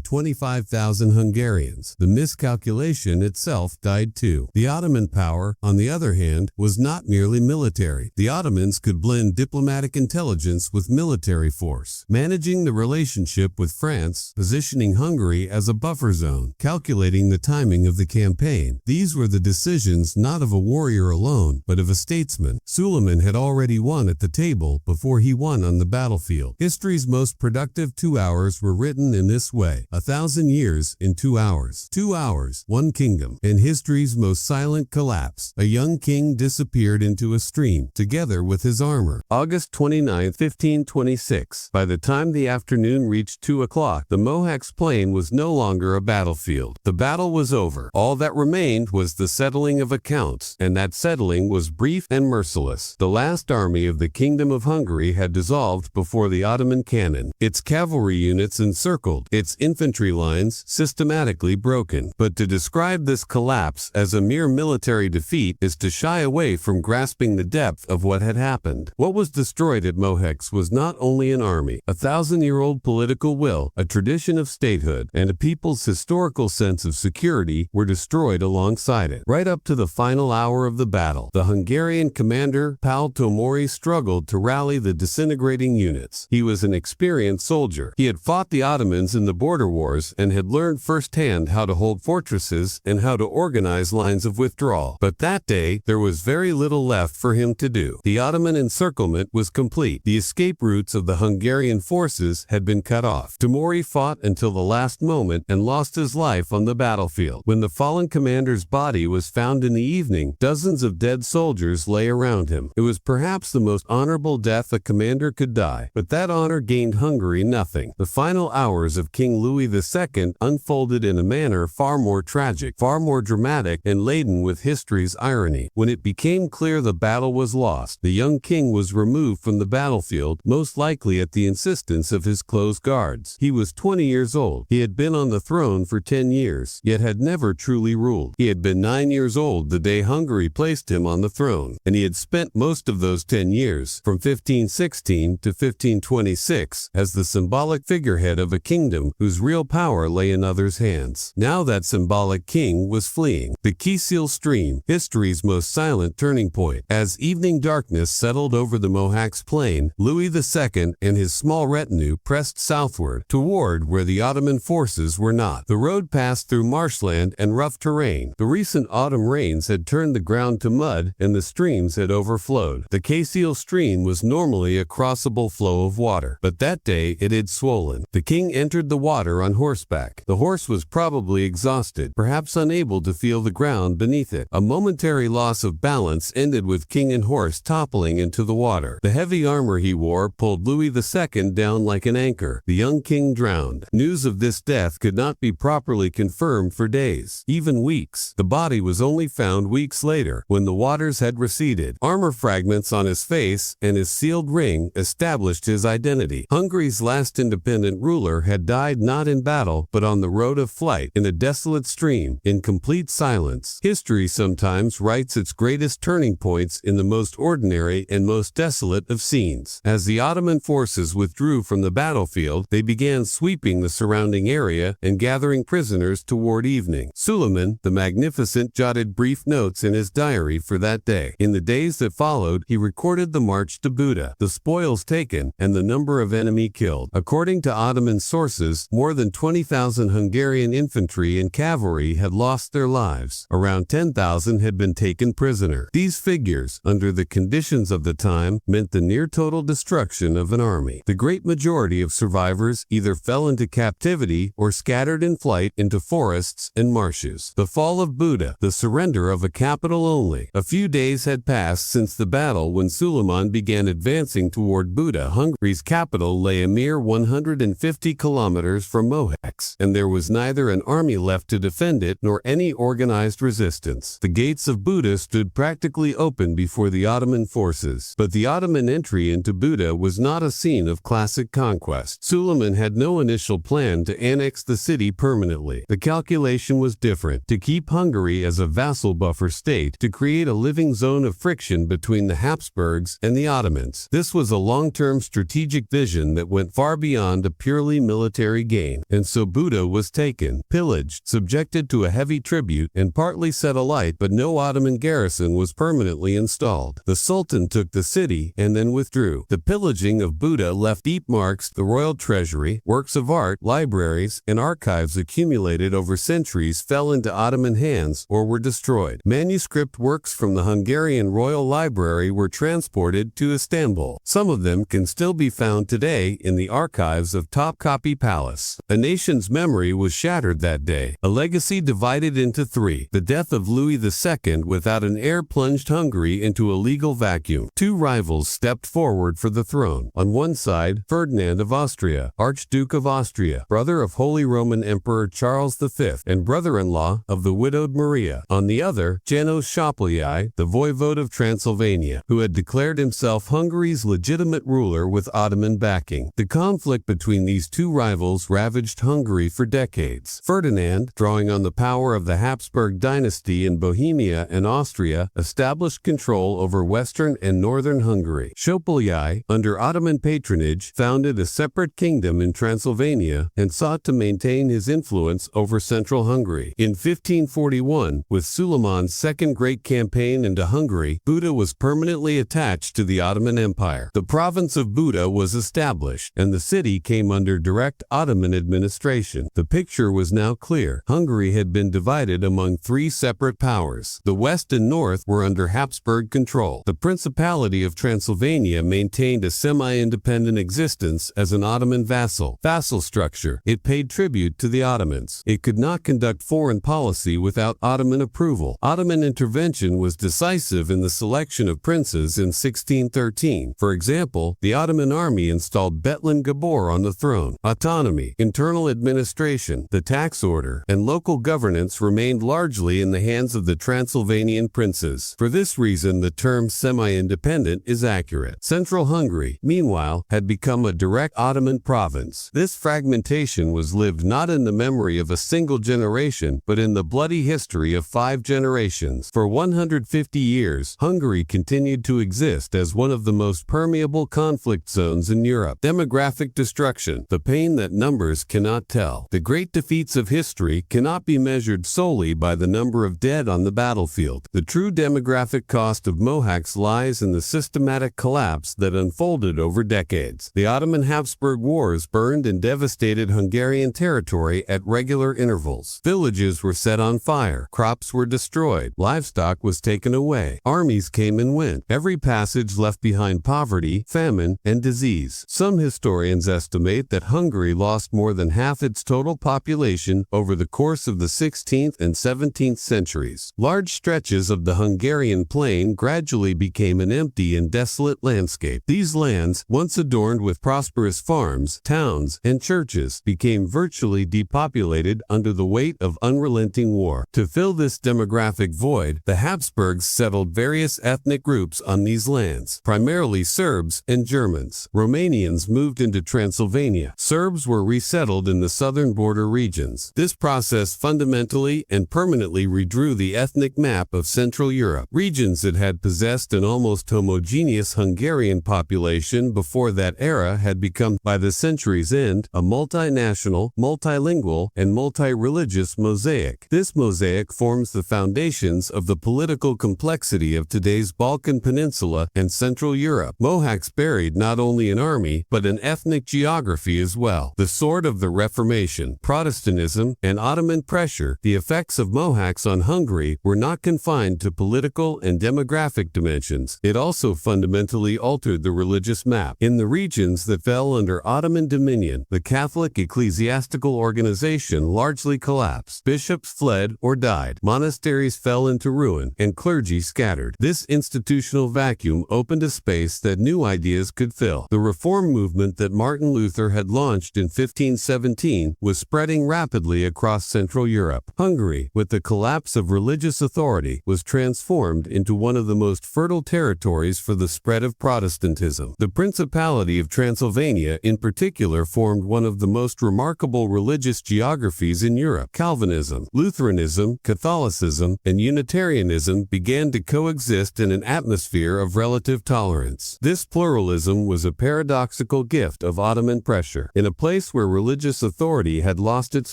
25,000 Hungarians. The miscalculation itself died too. The Ottoman power, on the other hand, was not merely military. The Ottomans could blend diplomatic intelligence with military force, managing the relationship with France, positioning Hungary as a buffer zone, calculating the timing of the campaign. These were the decisions not of a warrior alone, but of a statesman. Suleiman had already won at the table before he won on the battlefield. History's most productive 2 hours were written in this way: 1,000 years in 2 hours. 2 hours, one kingdom. In history's most silent collapse, a young king disappeared into a stream, together with his armor. August 29, 1526. By the time the afternoon reached 2 o'clock, the Mohács plain was no longer a battlefield. The battle was over. All that remained was the settling of accounts, and that settling was brief and merciless. The last army of the Kingdom of Hungary had dissolved before the Ottoman cannon, its cavalry units encircled, its infantry lines systematically broken. But to describe this collapse as a mere military defeat is to shy away from grasping the depth of what had happened. What was destroyed at Mohács was not only an army, a 1,000-year-old political will, a tradition of statehood, and a people's historical sense of security were destroyed alongside it. Right up to the final hour of the battle, the Hungarian commander, Pál Tomori, struggled to rally the disintegrating units. He was an experienced soldier. He had fought the Ottomans in the border wars and had learned firsthand how to hold fortresses and how to organize lines of withdrawal. But that day, there was very little left for him to do. The Ottoman encirclement was complete. The escape routes of the Hungarian forces had been cut off. Tomori fought until the last moment and lost his life on the battlefield. When the fallen commander's body was found in the evening, dozens of dead soldiers lay around him. It was perhaps the most honorable death a commander could die, but that honor gained Hungary nothing. The final hours of King Louis II unfolded in a manner far more tragic, far more dramatic, and laden with history's irony. When it became clear the battle was lost, the young king was removed from the battlefield, most likely at the insistence of his close guards. He was 20 years old. He had been on the throne for 10 years, yet had never truly ruled. He had been 9 years old the day Hungary placed him on the throne, and he had spent most of those 10 years, from 1516 to 1526, as the symbolic figurehead of a kingdom whose real power lay in others' hands. Now that symbolic king was fleeing. The Kisil stream, history's most silent turning point. As evening darkness settled over the Mohács plain, Louis II and his small retinue pressed southward, toward where the Ottoman forces were not. The road passed through marshland and rough terrain. The recent autumn rains had turned the ground to mud, and the streams had overflowed. The Kisil stream was normally a crossable flow of water, but that day it had swollen. The king entered the water on horseback. The horse was probably exhausted, perhaps unable to feel the ground beneath it. A momentary loss of balance ended with king and horse toppling into the water. The heavy armor he wore pulled Louis II down like an anchor. The young king drowned. News of this death could not be properly confirmed for days, even weeks. The body was only found weeks later, when the waters had receded. Armor fragments on his face and his sealed ring established his identity. Hungary's last independent ruler had died not in battle, but on the road of flight, in a desolate stream, in complete silence. History sometimes writes its greatest turning points in the most ordinary and most desolate of scenes. As the Ottoman forces withdrew from the battlefield, they began sweeping the surrounding area and gathering prisoners toward evening. Suleiman the Magnificent jotted brief notes in his diary for that day. In the days that followed, he recorded the march to Buda, the spoils taken, and the number of enemy killed. According to Ottoman sources, more than 20,000 Hungarian infantry and cavalry had lost their lives. Around 10,000 had been taken prisoner. These figures, under the conditions of the time, meant the near total destruction of an army. The great majority of survivors either fell into captivity or scattered in flight into forests and marshes. The fall of Buda, the surrender of a capital only. A few days had passed since the battle when Suleiman began advancing toward Buda. Hungary's capital lay a mere 150 kilometers from Mohács, and there was neither an army left to defend it nor any organized resistance. The gates of Buda stood practically open before the Ottoman forces, but the Ottoman entry into Buda was not a scene of classic conquest. Suleiman had no initial plan to annex the city permanently. The calculation was different: to keep Hungary as a vassal buffer state, to create a living zone of friction between the Habsburg Habsburgs, and the Ottomans. This was a long-term strategic vision that went far beyond a purely military gain, and so Buda was taken, pillaged, subjected to a heavy tribute, and partly set alight, but no Ottoman garrison was permanently installed. The Sultan took the city and then withdrew. The pillaging of Buda left deep marks. The royal treasury, works of art, libraries, and archives accumulated over centuries fell into Ottoman hands or were destroyed. Manuscript works from the Hungarian Royal Library were transported to Istanbul. Some of them can still be found today in the archives of Topkapi Palace. A nation's memory was shattered that day. A legacy divided into three. The death of Louis II without an heir plunged Hungary into a legal vacuum. Two rivals stepped forward for the throne. On one side, Ferdinand of Austria, Archduke of Austria, brother of Holy Roman Emperor Charles V, and brother-in-law of the widowed Maria. On the other, János Szapolyai, the voivode of Transylvania, who had declared himself Hungary's legitimate ruler with Ottoman backing. The conflict between these two rivals ravaged Hungary for decades. Ferdinand, drawing on the power of the Habsburg dynasty in Bohemia and Austria, established control over western and northern Hungary. Szapolyai, under Ottoman patronage, founded a separate kingdom in Transylvania and sought to maintain his influence over central Hungary. In 1541, with Suleiman's second great campaign into Hungary, Buda was permanently attached to the Ottoman Empire. The province of Buda was established, and the city came under direct Ottoman administration. The picture was now clear. Hungary had been divided among three separate powers. The west and north were under Habsburg control. The Principality of Transylvania maintained a semi-independent existence as an Ottoman vassal structure. It paid tribute to the Ottomans. It could not conduct foreign policy without Ottoman approval. Ottoman intervention was decisive in the selection of princes in 1613. For example, the Ottoman army installed Betlen Gabor on the throne. Autonomy, internal administration, the tax order, and local governance remained largely in the hands of the Transylvanian princes. For this reason, the term semi-independent is accurate. Central Hungary, meanwhile, had become a direct Ottoman province. This fragmentation was lived not in the memory of a single generation, but in the bloody history of 5 generations. For 150 years, Hungary continued to exist as one of the most permeable conflict zones in Europe. Demographic destruction, the pain that numbers cannot tell. The great defeats of history cannot be measured solely by the number of dead on the battlefield. The true demographic cost of Mohács lies in the systematic collapse that unfolded over decades. The Ottoman-Habsburg Wars burned and devastated Hungarian territory at regular intervals. Villages were set on fire, crops were destroyed, livestock was taken away, armies came and went. Every passage left behind poverty, famine, and disease. Some historians estimate that Hungary lost more than half its total population over the course of the 16th and 17th centuries. Large stretches of the Hungarian plain gradually became an empty and desolate landscape. These lands, once adorned with prosperous farms, towns, and churches, became virtually depopulated under the weight of unrelenting war. To fill this demographic void, the Habsburgs settled various ethnic groups on these lands, primarily Serbs and Germans. Romanians moved into Transylvania. Serbs were resettled in the southern border regions. This process fundamentally and permanently redrew the ethnic map of Central Europe. Regions that had possessed an almost homogeneous Hungarian population before that era had become, by the century's end, a multinational, multilingual, and multi-religious mosaic. This mosaic forms the foundations of the political complexity of today's Balkan Peninsula and Central Europe. Mohács buried not only an army, but an ethnic geography as well. The sword of the Reformation, Protestantism, and Ottoman pressure, the effects of Mohács on Hungary were not confined to political and demographic dimensions. It also fundamentally altered the religious map. In the regions that fell under Ottoman dominion, the Catholic ecclesiastical organization largely collapsed. Bishops fled or died. Monasteries fell into ruin, and clergy scattered. This institutional vacuum opened a space that new ideas could fill. The reform movement that Martin Luther had launched in 1517 was spreading rapidly across Central Europe. Hungary, with the collapse of religious authority, was transformed into one of the most fertile territories for the spread of Protestantism. The Principality of Transylvania in particular formed one of the most remarkable religious geographies in Europe. Calvinism, Lutheranism, Catholicism, and Unitarianism began to coexist in an atmosphere year of relative tolerance. This pluralism was a paradoxical gift of Ottoman pressure. In a place where religious authority had lost its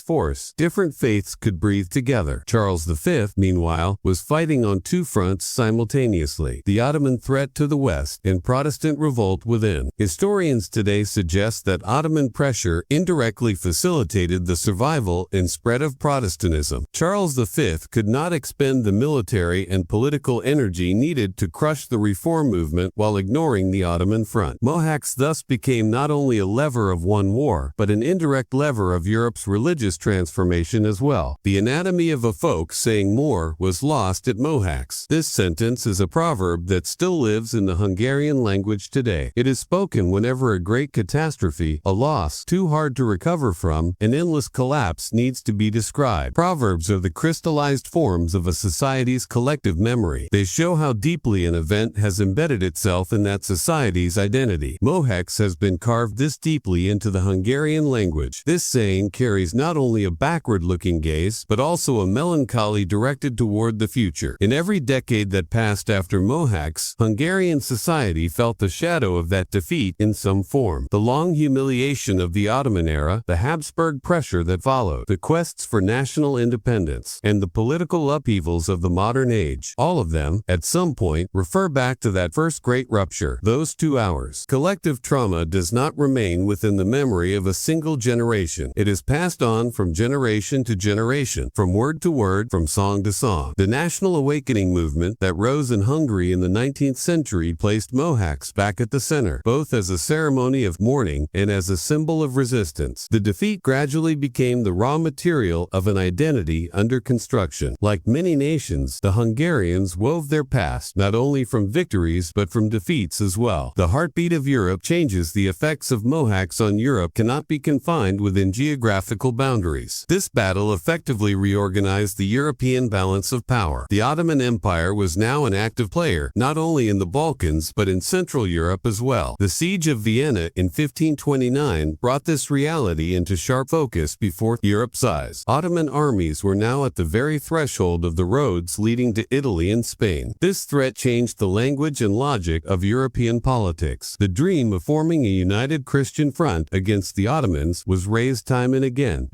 force, different faiths could breathe together. Charles V, meanwhile, was fighting on two fronts simultaneously: the Ottoman threat to the west and Protestant revolt within. Historians today suggest that Ottoman pressure indirectly facilitated the survival and spread of Protestantism. Charles V could not expend the military and political energy needed to crush the reform movement while ignoring the Ottoman front. Mohacs thus became not only a lever of one war, but an indirect lever of Europe's religious transformation as well. The anatomy of a folk saying more was lost at Mohács. This sentence is a proverb that still lives in the Hungarian language today. It is spoken whenever a great catastrophe, a loss too hard to recover from, an endless collapse needs to be described. Proverbs are the crystallized forms of a society's collective memory. They show how deeply an event has embedded itself in that society's identity. Mohacs has been carved this deeply into the Hungarian language. This saying carries not only a backward-looking gaze, but also a melancholy directed toward the future. In every decade that passed after Mohács, Hungarian society felt the shadow of that defeat in some form. The long humiliation of the Ottoman era, the Habsburg pressure that followed, the quests for national independence, and the political upheavals of the modern age, all of them, at some point, refer back to that first great rupture, those 2 hours. Collective trauma does not remain within the memory of a single generation. It is passed on from generation to generation, from word to word, from song to song. The national awakening movement that rose in Hungary in the 19th century placed Mohács back at the center, both as a ceremony of mourning and as a symbol of resistance. The defeat gradually became the raw material of an identity under construction. Like many nations, the Hungarians wove their past not only from victories but from defeats as well. The heartbeat of Europe changes. The effects of Mohács on Europe cannot be confined within geographical boundaries. This battle effectively reorganized the European balance of power. The Ottoman Empire was now an active player, not only in the Balkans but in Central Europe as well. The Siege of Vienna in 1529 brought this reality into sharp focus before Europe's eyes. Ottoman armies were now at the very threshold of the roads leading to Italy and Spain. This threat changed the language and logic of European politics. The dream of forming a united Christian front against the Ottomans was raised time and again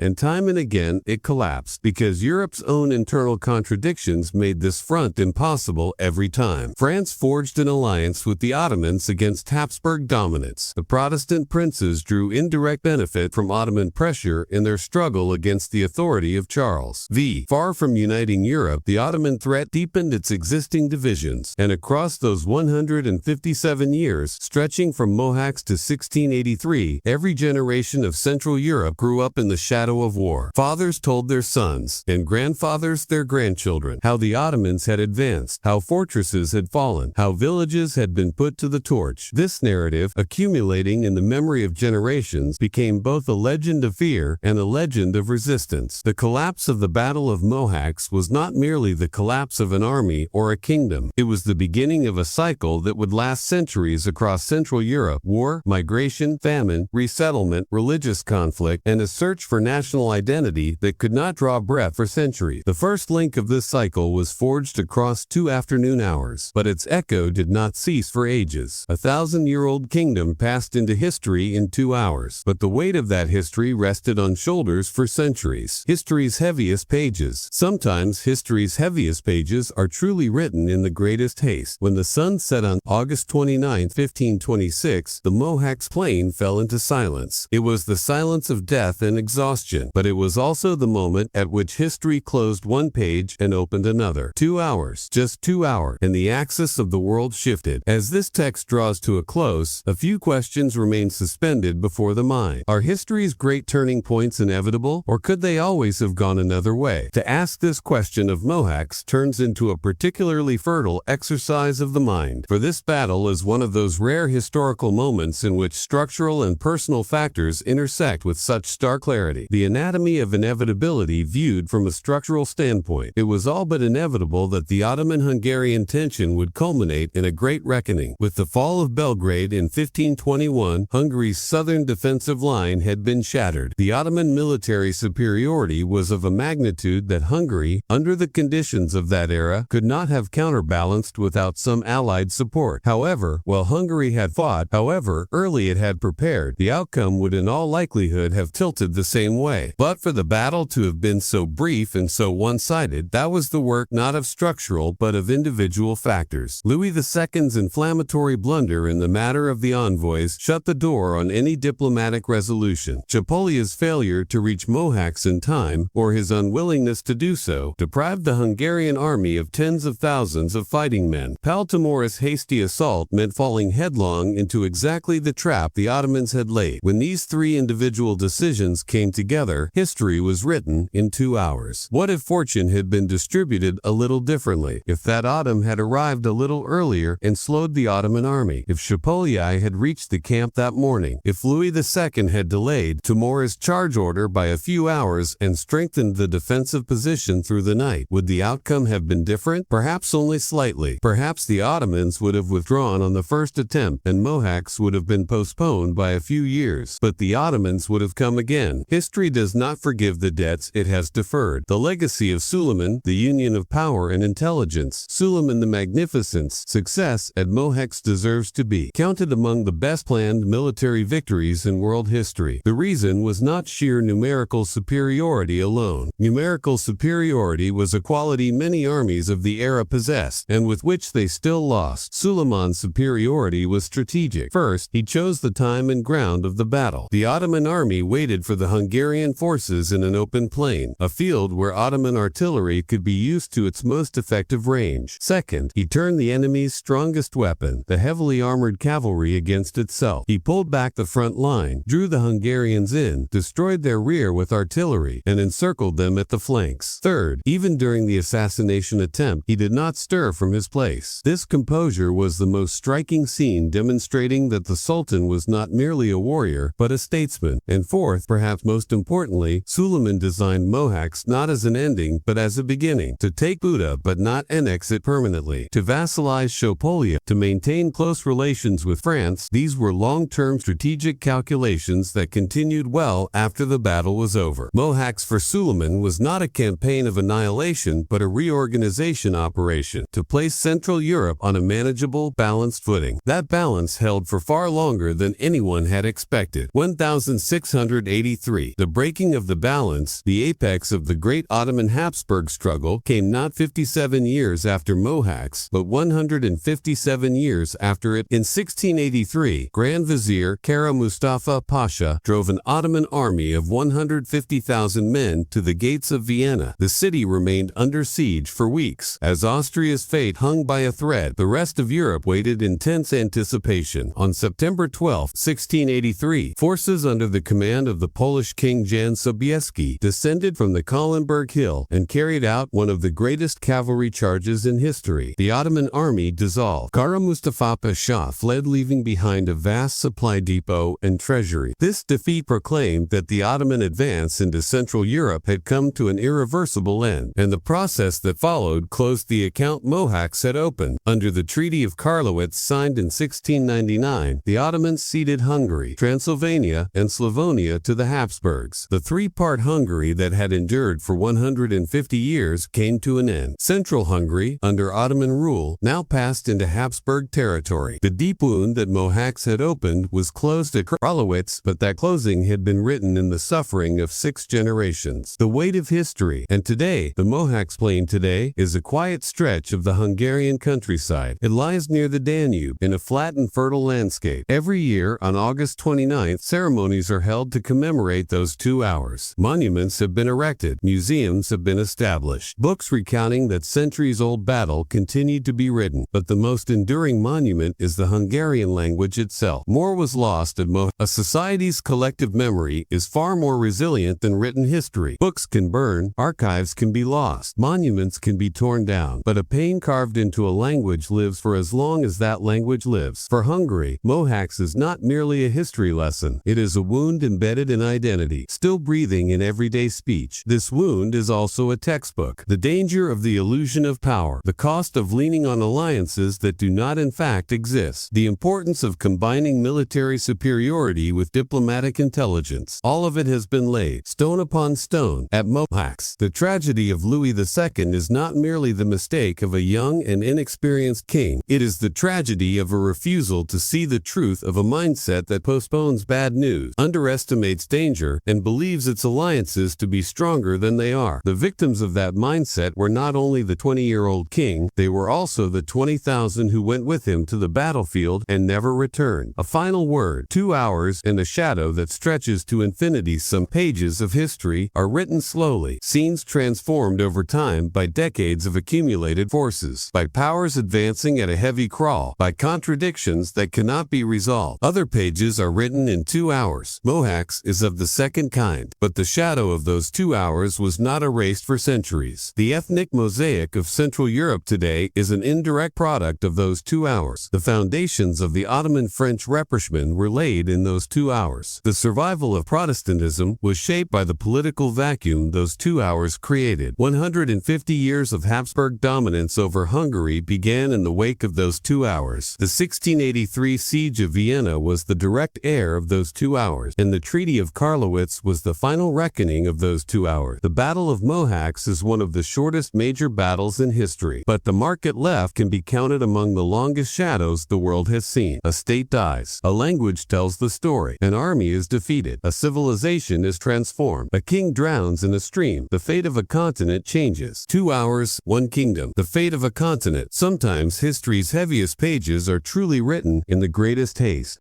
it collapsed, because Europe's own internal contradictions made this front impossible every time. France forged an alliance with the Ottomans against Habsburg dominance. The Protestant princes drew indirect benefit from Ottoman pressure in their struggle against the authority of Charles V. Far from uniting Europe, the Ottoman threat deepened its existing divisions, and across those 157 years, stretching from Mohács to 1683, every generation of Central Europe grew up in the shadow of war. Fathers told their sons, and grandfathers their grandchildren, how the Ottomans had advanced, how fortresses had fallen, how villages had been put to the torch. This narrative, accumulating in the memory of generations, became both a legend of fear and a legend of resistance. The collapse of the Battle of Mohács was not merely the collapse of an army or a kingdom. It was the beginning of a cycle that would last centuries across Central Europe: war, migration, famine, resettlement, religious conflict, and a search for national identity that could not draw breath for centuries. The first link of this cycle was forged across 2 afternoon hours, but its echo did not cease for ages. A 1,000-year-old kingdom passed into history in 2 hours, but the weight of that history rested on shoulders for centuries. History's heaviest pages. Sometimes history's heaviest pages are truly written in the greatest haste. When the sun set on August 29, 1526, the Mohács plain fell into silence. It was the silence of death and exhaustion, but it was also the moment at which history closed one page and opened another. 2 hours, just 2 hours, and the axis of the world shifted. As this text draws to a close, a few questions remain suspended before the mind. Are history's great turning points inevitable, or could they always have gone another way? To ask this question of Mohács turns into a particularly fertile exercise of the mind, for this battle is one of those rare historical moments in which structural and personal factors intersect with such stark clarity. The anatomy of inevitability viewed from a structural standpoint. It was all but inevitable that the Ottoman-Hungarian tension would culminate in a great reckoning. With the fall of Belgrade in 1521, Hungary's southern defensive line had been shattered. The Ottoman military superiority was of a magnitude that Hungary, under the conditions of that era, could not have counterbalanced without some some Allied support. However, while Hungary had fought, however early it had prepared, the outcome would in all likelihood have tilted the same way. But for the battle to have been so brief and so one-sided, that was the work not of structural but of individual factors. Louis II's inflammatory blunder in the matter of the envoys shut the door on any diplomatic resolution. Chapolia's failure to reach Mohács in time, or his unwillingness to do so, deprived the Hungarian army of tens of thousands of fighting men. Paltamor's hasty assault meant falling headlong into exactly the trap the Ottomans had laid. When these three individual decisions came together, history was written in 2 hours. What if fortune had been distributed a little differently? If that autumn had arrived a little earlier and slowed the Ottoman army? If Chapolia had reached the camp that morning? If Louis II had delayed Timur's charge order by a few hours and strengthened the defensive position through the night? Would the outcome have been different? Perhaps only slightly. Perhaps the Ottomans would have withdrawn on the first attempt and Mohács would have been postponed by a few years. But the Ottomans would have come again. History does not forgive the debts it has deferred. The legacy of Suleiman, the union of power and intelligence, Suleiman the Magnificent's success at Mohács deserves to be counted among the best planned military victories in world history. The reason was not sheer numerical superiority alone. Numerical superiority was a quality many armies of the era possessed, and with which they still lost. Suleiman's superiority was strategic. First, he chose the time and ground of the battle. The Ottoman army waited for the Hungarian forces in an open plain, a field where Ottoman artillery could be used to its most effective range. Second, he turned the enemy's strongest weapon, the heavily armored cavalry, against itself. He pulled back the front line, drew the Hungarians in, destroyed their rear with artillery, and encircled them at the flanks. Third, even during the assassination attempt, he did not stir from his place. This composure was the most striking scene, demonstrating that the Sultan was not merely a warrior, but a statesman. And fourth, perhaps most importantly, Suleiman designed Mohács not as an ending, but as a beginning. To take Buda but not annex it permanently. To vassalize Chapolia, to maintain close relations with France, these were long-term strategic calculations that continued well after the battle was over. Mohács for Suleiman was not a campaign of annihilation, but a reorganization operation to place Central Europe on a manageable, balanced footing. That balance held for far longer than anyone had expected. 1683. The breaking of the balance, the apex of the great Ottoman-Habsburg struggle, came not 57 years after Mohács, but 157 years after it. In 1683, Grand Vizier Kara Mustafa Pasha drove an Ottoman army of 150,000 men to the gates of Vienna. The city remained under siege for weeks. As Austria's fate hung by a thread, the rest of Europe waited in tense anticipation. On September 12, 1683, forces under the command of the Polish King Jan Sobieski descended from the Kahlenberg Hill and carried out one of the greatest cavalry charges in history. The Ottoman army dissolved. Kara Mustafa Pasha fled, leaving behind a vast supply depot and treasury. This defeat proclaimed that the Ottoman advance into Central Europe had come to an irreversible end, and the process that followed closed the account Mohács had opened. Under the Treaty of Karlowitz signed in 1699, the Ottomans ceded Hungary, Transylvania, and Slavonia to the Habsburgs. The three-part Hungary that had endured for 150 years came to an end. Central Hungary, under Ottoman rule, now passed into Habsburg territory. The deep wound that Mohács had opened was closed at Karlowitz, but that closing had been written in the suffering of 6 generations. The weight of history. And today, the Mohács plain today is a quiet stretch of the Hungarian countryside. It lies near the Danube, in a flat and fertile landscape. Every year, on August 29th, ceremonies are held to commemorate those 2 hours. Monuments have been erected. Museums have been established. Books recounting that centuries-old battle continued to be written. But the most enduring monument is the Hungarian language itself. More was lost at Mohács. A society's collective memory is far more resilient than written history. Books can burn, archives can be lost, monuments can be torn down, but a pain carved into a language lives for as long as that language lives. For Hungary, Mohács is not merely a history lesson. It is a wound embedded in identity, still breathing in everyday speech. This wound is also a textbook. The danger of the illusion of power, the cost of leaning on alliances that do not in fact exist, the importance of combining military superiority with diplomatic intelligence. All of it has been laid, stone upon stone, at Mohács. The tragedy of Louis II is not merely the mistake of a young and inexperienced experienced king. It is the tragedy of a refusal to see the truth of a mindset that postpones bad news, underestimates danger, and believes its alliances to be stronger than they are. The victims of that mindset were not only the 20-year-old king, they were also the 20,000 who went with him to the battlefield and never returned. A final word. 2 hours and a shadow that stretches to infinity. Some pages of history are written slowly, scenes transformed over time by decades of accumulated forces, by powers advancing at a heavy crawl, by contradictions that cannot be resolved. Other pages are written in 2 hours. Mohacs is of the second kind, but the shadow of those 2 hours was not erased for centuries. The ethnic mosaic of Central Europe today is an indirect product of those 2 hours. The foundations of the Ottoman-French rapprochement were laid in those 2 hours. The survival of Protestantism was shaped by the political vacuum those 2 hours created. 150 years of Habsburg dominance over Hungary began in the wake of those 2 hours. The 1683 siege of Vienna was the direct heir of those 2 hours, and the Treaty of Karlowitz was the final reckoning of those 2 hours. The Battle of Mohács is one of the shortest major battles in history, but the mark it left can be counted among the longest shadows the world has seen. A state dies. A language tells the story. An army is defeated. A civilization is transformed. A king drowns in a stream. The fate of a continent changes. 2 hours, one kingdom. The fate of a continent. Sometimes history's heaviest pages are truly written in the greatest haste.